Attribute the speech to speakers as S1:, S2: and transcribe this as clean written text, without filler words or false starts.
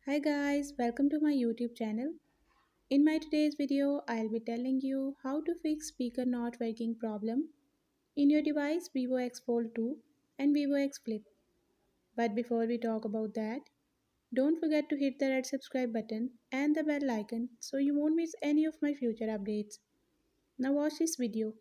S1: Hi guys, welcome to my YouTube channel. In my today's video, I'll be telling you how to fix speaker not working problem in your device Vivo X Fold 2 and Vivo X Flip. But before we talk about that, don't forget to hit the red subscribe button and the bell icon so you won't miss any of my future updates. Now watch this video